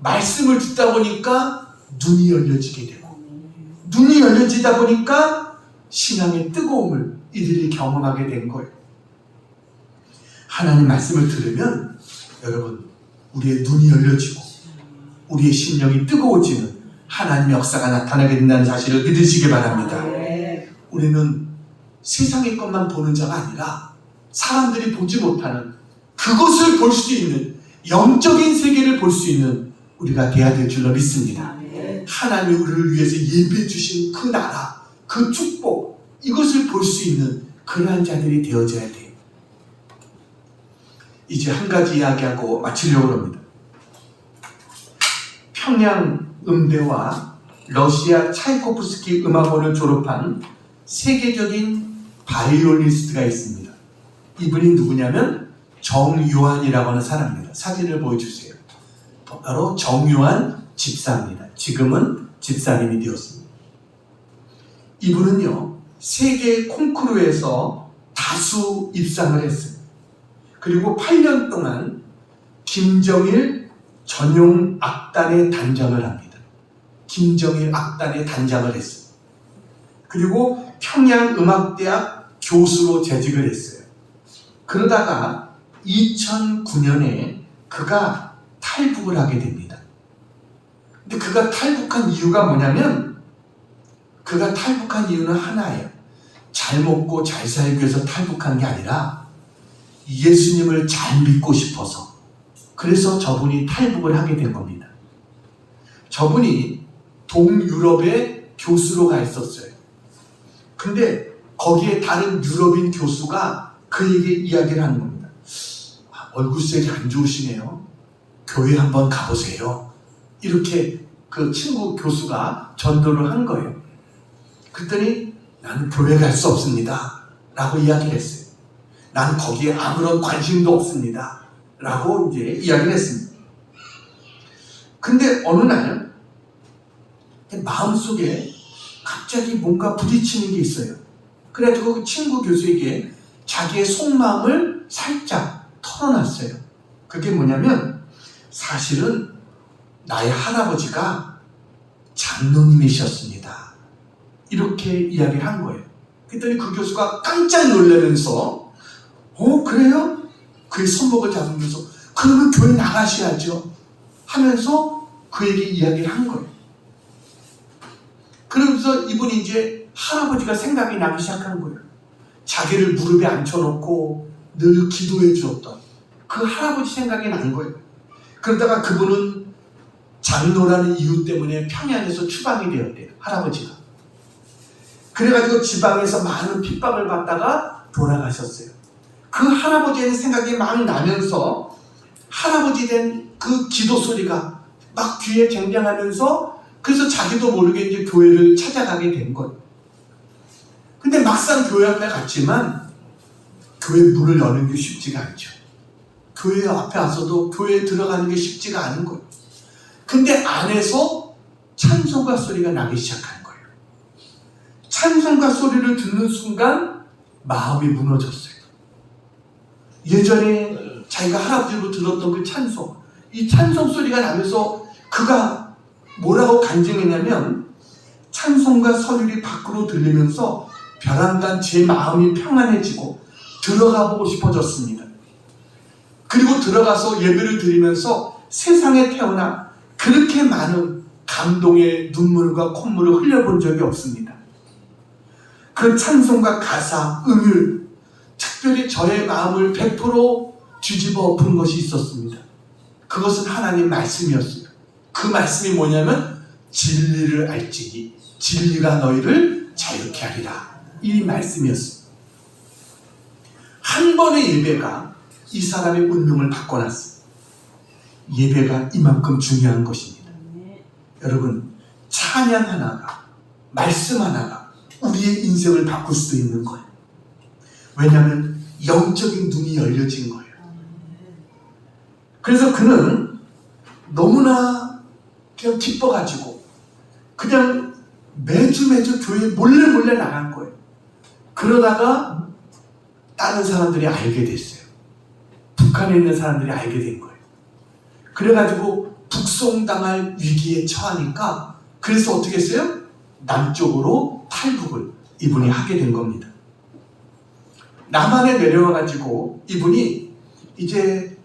말씀을 듣다 보니까 눈이 열려지게 되고, 눈이 열려지다 보니까 신앙의 뜨거움을 이들이 경험하게 된 거예요. 하나님 말씀을 들으면 여러분, 우리의 눈이 열려지고 우리의 심령이 뜨거워지는 하나님의 역사가 나타나게 된다는 사실을 믿으시기 바랍니다. 우리는 세상의 것만 보는 자가 아니라 사람들이 보지 못하는 그것을 볼 수 있는 영적인 세계를 볼 수 있는 우리가 돼야 될 줄로 믿습니다. 하나님이 우리를 위해서 예배해 주신 그 나라, 그 축복, 이것을 볼 수 있는 그러한 자들이 되어져야 돼요. 이제 한 가지 이야기하고 마치려고 합니다. 평양 음대와 러시아 차이코프스키 음악원을 졸업한 세계적인 바이올리니스트가 있습니다. 이분이 누구냐면 정요한이라고 하는 사람입니다. 사진을 보여주세요. 바로 정요한 집사입니다. 지금은 집사님이 되었습니다. 이분은요, 세계 콩쿠르에서 다수 입상을 했습니다. 그리고 8년 동안 김정일 전용 악단의 단장을 합니다. 김정일 악단의 단장을 했습니다. 그리고 평양음악대학 교수로 재직을 했어요. 그러다가 2009년에 그가 탈북을 하게 됩니다. 근데 그가 탈북한 이유가 뭐냐면, 그가 탈북한 이유는 하나예요. 잘 먹고 잘 살기 위해서 탈북한 게 아니라 예수님을 잘 믿고 싶어서, 그래서 저분이 탈북을 하게 된 겁니다. 저분이 동유럽에 교수로 가 있었어요. 근데 거기에 다른 유럽인 교수가 그에게 이야기를 하는 겁니다. 얼굴색이 안 좋으시네요. 교회 한번 가보세요. 이렇게 그 친구 교수가 전도를 한 거예요. 그랬더니 나는 교회 갈 수 없습니다 라고 이야기를 했어요. 나는 거기에 아무런 관심도 없습니다 라고 이제 이야기를 했습니다. 근데 어느 날 마음속에 갑자기 뭔가 부딪히는 게 있어요. 그래가지고 그 친구 교수에게 자기의 속마음을 살짝 털어놨어요. 그게 뭐냐면 사실은 나의 할아버지가 장로님이셨습니다. 이렇게 이야기를 한 거예요. 그랬더니 그 교수가 깜짝 놀라면서 그래요? 그의 손목을 잡으면서 그러면 교회 나가셔야죠 하면서 그에게 이야기를 한 거예요. 그러면서 이분이 이제 할아버지가 생각이 나기 시작한 거예요. 자기를 무릎에 앉혀놓고 늘 기도해 주었던 그 할아버지 생각이 난 거예요. 그러다가 그분은 장로라는 이유 때문에 평양에서 추방이 되었대요. 할아버지가. 그래가지고 지방에서 많은 핍박을 받다가 돌아가셨어요. 그 할아버지의 생각이 막 나면서 할아버지 된 그 기도 소리가 막 귀에 쟁쟁하면서 그래서 자기도 모르게 이제 교회를 찾아가게 된 거예요. 근데 막상 교회 앞에 갔지만 교회 문을 여는 게 쉽지가 않죠. 교회 앞에 와서도 교회에 들어가는 게 쉽지가 않은 거예요. 근데 안에서 찬송가 소리가 나기 시작한 거예요. 찬송가 소리를 듣는 순간 마음이 무너졌어요. 예전에 자기가 할아버지로 들었던 그 찬송, 이 찬송 소리가 나면서 그가 뭐라고 간증했냐면 찬송가 선율이 밖으로 들리면서 벼랑간 제 마음이 평안해지고 들어가 보고 싶어졌습니다. 그리고 들어가서 예배를 드리면서 세상에 태어나 그렇게 많은 감동의 눈물과 콧물을 흘려본 적이 없습니다. 그 찬송가 가사, 음율, 특별히 저의 마음을 100% 뒤집어 엎은 것이 있었습니다. 그것은 하나님 말씀이었어요. 그 말씀이 뭐냐면 진리를 알지니 진리가 너희를 자유케 하리라. 이 말씀이었어요. 한 번의 예배가 이 사람의 운명을 바꿔놨어요. 예배가 이만큼 중요한 것입니다. 여러분, 찬양 하나가, 말씀 하나가 우리의 인생을 바꿀 수도 있는 거예요. 왜냐하면 영적인 눈이 열려진 거예요. 그래서 그는 너무나 그냥 기뻐가지고 그냥 매주 교회에 몰래 나간 거예요. 그러다가 다른 사람들이 알게 됐어요. 북한에 있는 사람들이 알게 된 거예요. 그래가지고 북송당할 위기에 처하니까 그래서 어떻게 했어요? 남쪽으로 탈북을 이분이 하게 된 겁니다. 남한에 내려와가지고 이분이 이제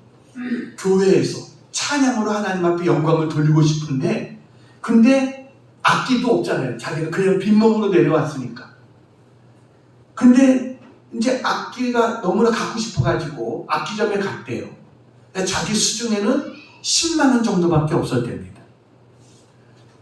교회에서 찬양으로 하나님 앞에 영광을 돌리고 싶은데 근데 악기도 없잖아요. 자기가 그냥 빈몸으로 내려왔으니까. 근데 이제 악기가 너무나 갖고 싶어가지고 악기점에 갔대요. 자기 수중에는 10만 원 정도밖에 없었답니다.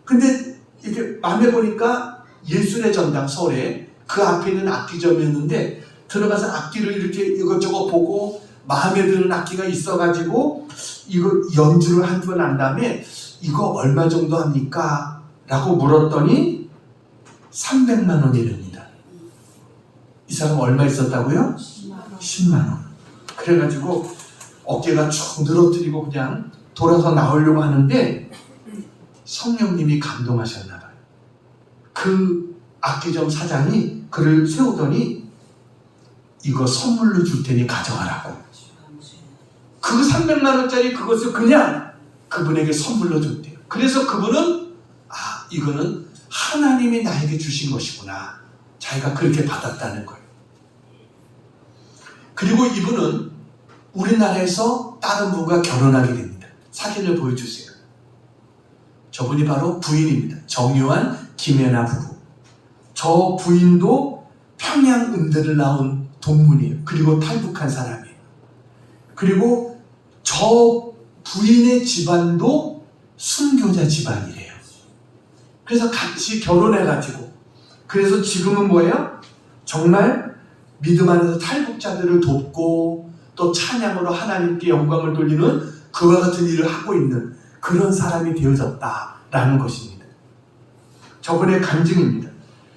근데 이게 마음에 보니까 예술의 전당 서울에 그 앞에 있는 악기점이었는데 들어가서 악기를 이렇게 이것저것 보고 마음에 드는 악기가 있어가지고 이거 연주를 한 번 한 다음에 이거 얼마 정도 합니까? 라고 물었더니 300만 원이랍니다. 이 사람 얼마 있었다고요? 10만 원. 그래가지고 어깨가 쭉 늘어뜨리고 그냥 돌아서 나오려고 하는데 성령님이 감동하셨나 봐요. 그 악기점 사장이 그를 세우더니 이거 선물로 줄 테니 가져가라고. 그 300만 원짜리 그것을 그냥 그분에게 선물로 줬대요. 그래서 그분은 이거는 하나님이 나에게 주신 것이구나. 자기가 그렇게 받았다는 거예요. 그리고 이분은 우리나라에서 다른 분과 결혼하게 됩니다. 사진을 보여주세요. 저분이 바로 부인입니다. 정요한, 김혜나 부부. 저 부인도 평양 음대를 나온 동문이에요. 그리고 탈북한 사람이에요. 그리고 저 부인의 집안도 순교자 집안이래요. 그래서 같이 결혼해가지고 그래서 지금은 뭐예요? 정말 믿음 안에서 탈북자들을 돕고 또 찬양으로 하나님께 영광을 돌리는 그와 같은 일을 하고 있는 그런 사람이 되어졌다라는 것입니다. 저번에 간증입니다.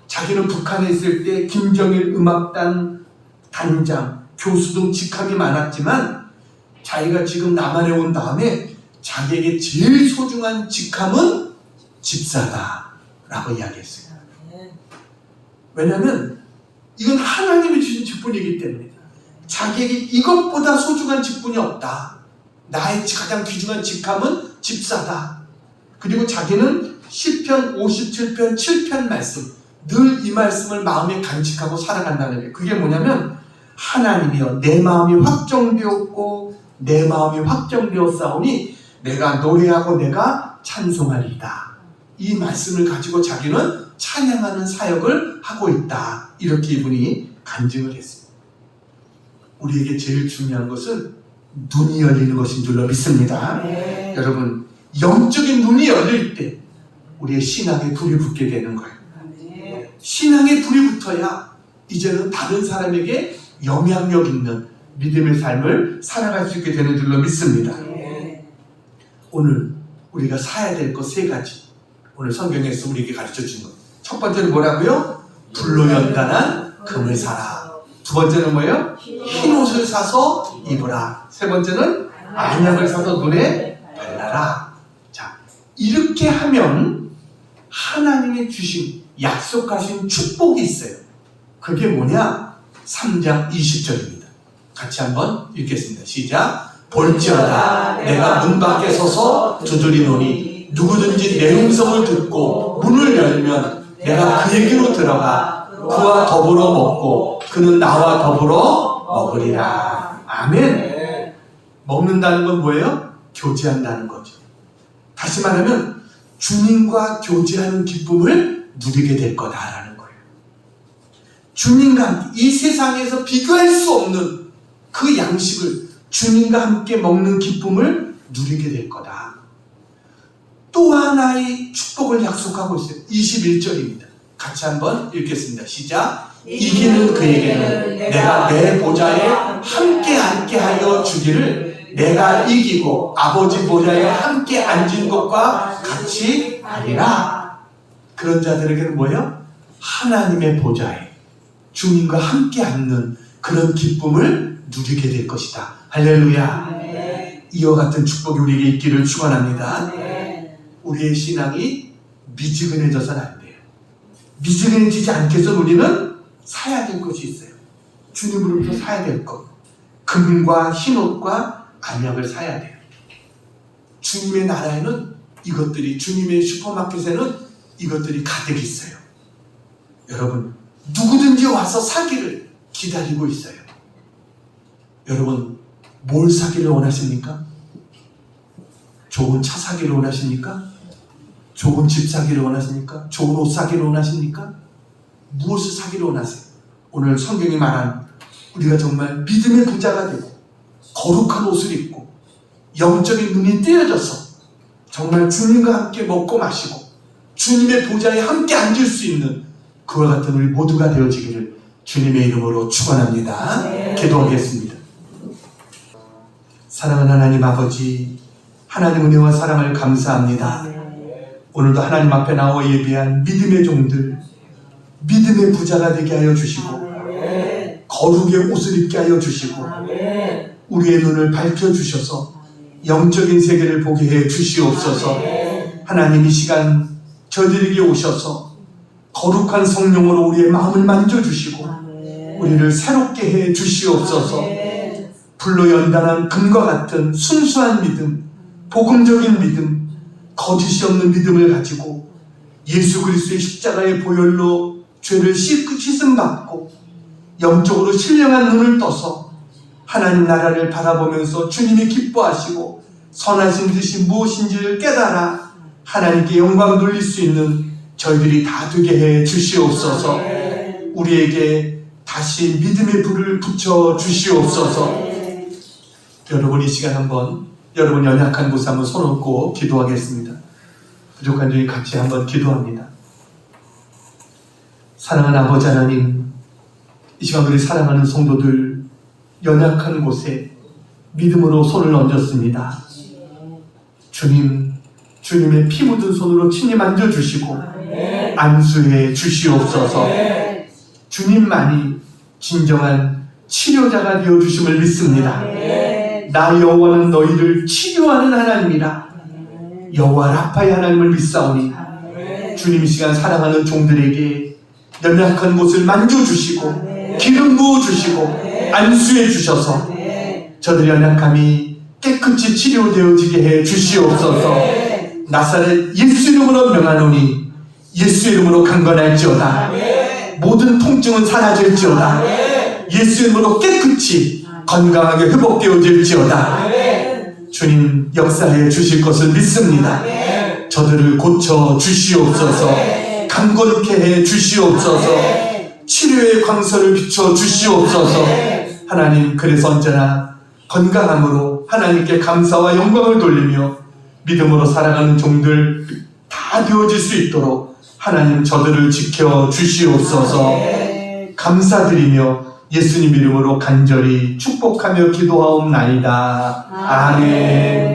자기는 북한에 있을 때 김정일 음악단 단장, 교수 등 직함이 많았지만 자기가 지금 남한에 온 다음에 자기에게 제일 소중한 직함은 집사다라고 이야기했어요. 왜냐하면 이건 하나님이 주신 직분이기 때문에 자기에게 이것보다 소중한 직분이 없다. 나의 가장 귀중한 직함은 집사다. 그리고 자기는 시편 57편 7편 말씀, 늘 이 말씀을 마음에 간직하고 살아간다는 거예요. 그게 뭐냐면 하나님이여 내 마음이 확정되었고 내 마음이 확정되었사오니 내가 노래하고 내가 찬송하리이다. 이 말씀을 가지고 자기는 찬양하는 사역을 하고 있다. 이렇게 이분이 간증을 했습니다. 우리에게 제일 중요한 것은 눈이 열리는 것인 줄로 믿습니다. 네. 여러분, 영적인 눈이 열릴 때 우리의 신앙에 불이 붙게 되는 거예요. 네. 신앙에 불이 붙어야 이제는 다른 사람에게 영향력 있는 믿음의 삶을 살아갈 수 있게 되는 줄로 믿습니다. 네. 오늘 우리가 사야 될 것 세 가지, 오늘 성경에서 우리에게 가르쳐 준 것. 첫 번째는 뭐라고요? 불로 연단한 금을 사라. 두 번째는 뭐예요? 흰 옷을 사서 입으라. 세 번째는 안약을 사서 눈에 발라라. 자, 이렇게 하면 하나님의 주신 약속하신 축복이 있어요. 그게 뭐냐? 3장 20절입니다. 같이 한번 읽겠습니다. 시작. 볼지어다 내가 문 밖에 서서 두드리노니 누구든지 내 음성을 듣고 문을 열면 내가 그에게로 들어가 그와 더불어 먹고 그는 나와 더불어 먹으리라. 아멘. 먹는다는 건 뭐예요? 교제한다는 거죠. 다시 말하면 주님과 교제하는 기쁨을 누리게 될 거다라는 거예요. 주님과 함께 이 세상에서 비교할 수 없는 그 양식을 주님과 함께 먹는 기쁨을 누리게 될 거다. 또 하나의 축복을 약속하고 있어요. 21절입니다. 같이 한번 읽겠습니다. 시작. 이기는 그에게는 내가 내 보좌에 함께 앉게 하여 주기를 내가 이기고 아버지 보좌에 함께 앉은 것과 같이 하리라. 그런 자들에게는 뭐예요? 하나님의 보좌에 주님과 함께 앉는 그런 기쁨을 누리게 될 것이다. 할렐루야. 네. 이와 같은 축복이 우리에게 있기를 축원합니다. 네. 우리의 신앙이 미지근해져서는 안 돼요. 미지근해지지 않게 해서 우리는 사야 될 것이 있어요. 주님으로부터 사야 될 것. 금과 흰옷과 안약을 사야 돼요. 주님의 나라에는 이것들이, 주님의 슈퍼마켓에는 이것들이 가득 있어요. 여러분, 누구든지 와서 사기를 기다리고 있어요. 여러분, 뭘 사기를 원하십니까? 좋은 차 사기를 원하십니까? 좋은 집 사기를 원하십니까? 좋은 옷 사기를 원하십니까? 무엇을 사기를 원하세요? 오늘 성경이 말한 우리가 정말 믿음의 부자가 되고 거룩한 옷을 입고 영적인 눈이 떼어져서 정말 주님과 함께 먹고 마시고 주님의 보좌에 함께 앉을 수 있는 그와 같은 우리 모두가 되어지기를 주님의 이름으로 축원합니다. 네. 기도하겠습니다. 사랑하는 하나님 아버지, 하나님 은혜와 사랑을 감사합니다. 오늘도 하나님 앞에 나와 예배한 믿음의 종들, 믿음의 부자가 되게 하여 주시고 거룩의 옷을 입게 하여 주시고 우리의 눈을 밝혀주셔서 영적인 세계를 보게 해 주시옵소서. 하나님 이 시간 저들에게 오셔서 거룩한 성령으로 우리의 마음을 만져주시고 우리를 새롭게 해 주시옵소서. 불로 연단한 금과 같은 순수한 믿음, 복음적인 믿음, 거짓이 없는 믿음을 가지고 예수 그리스도의 십자가의 보혈로 죄를 씻음 받고 영적으로 신령한 눈을 떠서 하나님 나라를 바라보면서 주님이 기뻐하시고 선하신 뜻이 무엇인지를 깨달아 하나님께 영광 돌릴 수 있는 저희들이 다 되게 해 주시옵소서. 우리에게 다시 믿음의 불을 붙여 주시옵소서. 여러분 이 시간 한번 여러분 연약한 곳에 한번 손 얹고 기도하겠습니다. 부족한 저희 같이 한번 기도합니다. 사랑하는 아버지 하나님, 이 시간 우리 사랑하는 성도들 연약한 곳에 믿음으로 손을 얹었습니다. 주님, 주님의 피 묻은 손으로 친히 만져주시고 안수해 주시옵소서. 주님만이 진정한 치료자가 되어주심을 믿습니다. 나 여호와는 너희를 치료하는 하나님이라. 여호와 라파의 하나님을 믿사오니 주님 이 시간 사랑하는 종들에게 연약한 곳을 만져주시고 기름 부어주시고 안수해 주셔서 저들의 연약함이 깨끗이 치료되어지게 해 주시옵소서. 나사렛 예수 이름으로 명하노니 예수 이름으로 강건할지어다. 모든 통증은 사라질지어다. 예수 이름으로 깨끗이 건강하게 회복되어질지어다. 주님 역사해 주실 것을 믿습니다. 저들을 고쳐 주시옵소서. 강건케 해 주시옵소서. 치료의 광선을 비춰 주시옵소서. 하나님, 그래서 언제나 건강함으로 하나님께 감사와 영광을 돌리며 믿음으로 살아가는 종들 다 되어질 수 있도록 하나님 저들을 지켜 주시옵소서. 감사드리며 예수님 이름으로 간절히 축복하며 기도하옵나이다. 아멘.